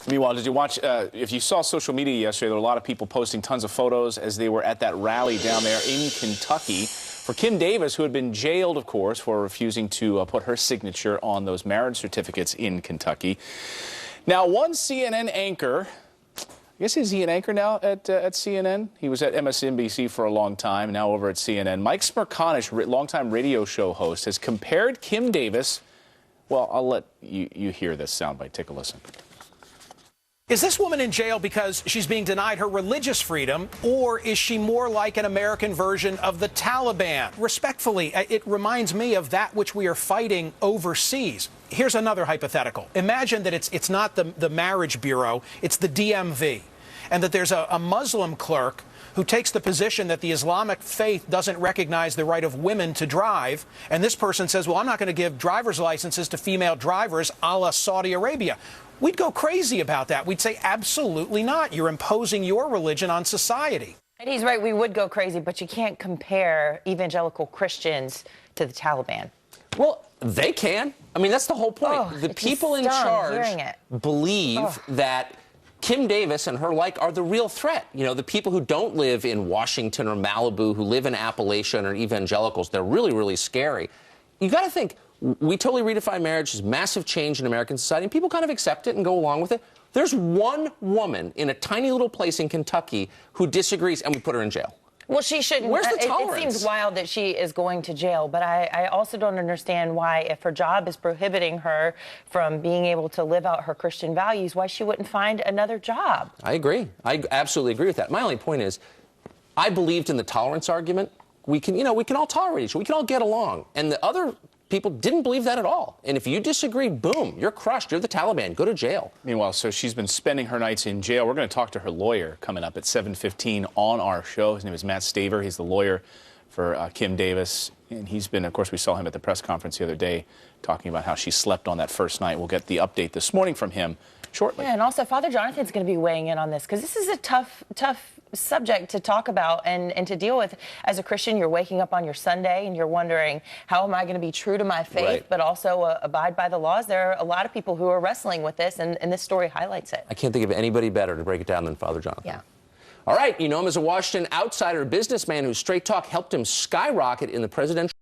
Meanwhile, did you watch, if you saw social media yesterday, there were a lot of people posting tons of photos as they were at that rally down there in Kentucky for Kim Davis, who had been jailed, of course, for refusing to put her signature on those marriage certificates in Kentucky. Now, one CNN anchor, I guess is he an anchor now at CNN? He was at MSNBC for a long time, now over at CNN. Mike Smerconish, longtime radio show host, has compared Kim Davis. Well, I'll let you hear this soundbite. Take a listen. Is this woman in jail because she's being denied her religious freedom, or is she more like an American version of the Taliban? Respectfully, it reminds me of that which we are fighting overseas. Here's another hypothetical. Imagine that it's not the marriage bureau, it's the DMV, and that there's a Muslim clerk who takes the position that the Islamic faith doesn't recognize the right of women to drive, and this person says, well, I'm not going to give driver's licenses to female drivers a la Saudi Arabia. We'd go crazy about that. We'd say, absolutely not. You're imposing your religion on society. And he's right, we would go crazy, but you can't compare evangelical Christians to the Taliban. Well, they can. I mean, that's the whole point. Oh, the people in charge believe that Kim Davis and her like are the real threat. You know, the people who don't live in Washington or Malibu, who live in Appalachia and are evangelicals, they're really, really scary. You got to think, we totally redefine marriage as massive change in American society, and people kind of accept it and go along with it. There's one woman in a tiny little place in Kentucky who disagrees, and we put her in jail. Well, she shouldn't. Where's the tolerance? It seems wild that she is going to jail, but I also don't understand why, if her job is prohibiting her from being able to live out her Christian values, why she wouldn't find another job. I agree. I absolutely agree with that. My only point is, I believed in the tolerance argument. We can all tolerate each other. We can all get along. And the other people didn't believe that at all. And if you disagree, boom, you're crushed. You're the Taliban. Go to jail. Meanwhile, so she's been spending her nights in jail. We're going to talk to her lawyer coming up at 7:15 on our show. His name is Matt Staver. He's the lawyer for Kim Davis. And he's been, of course, we saw him at the press conference the other day talking about how she slept on that first night. We'll get the update this morning from him shortly. Yeah, and also Father Jonathan's going to be weighing in on this, because this is a tough subject to talk about and to deal with. As a Christian, you're waking up on your Sunday and you're wondering, how am I going to be true to my faith, right, but also abide by the laws? There are a lot of people who are wrestling with this, and this story highlights it. I can't think of anybody better to break it down than Father Jonathan. Yeah. All right, you know him as a Washington outsider, businessman whose straight talk helped him skyrocket in the presidential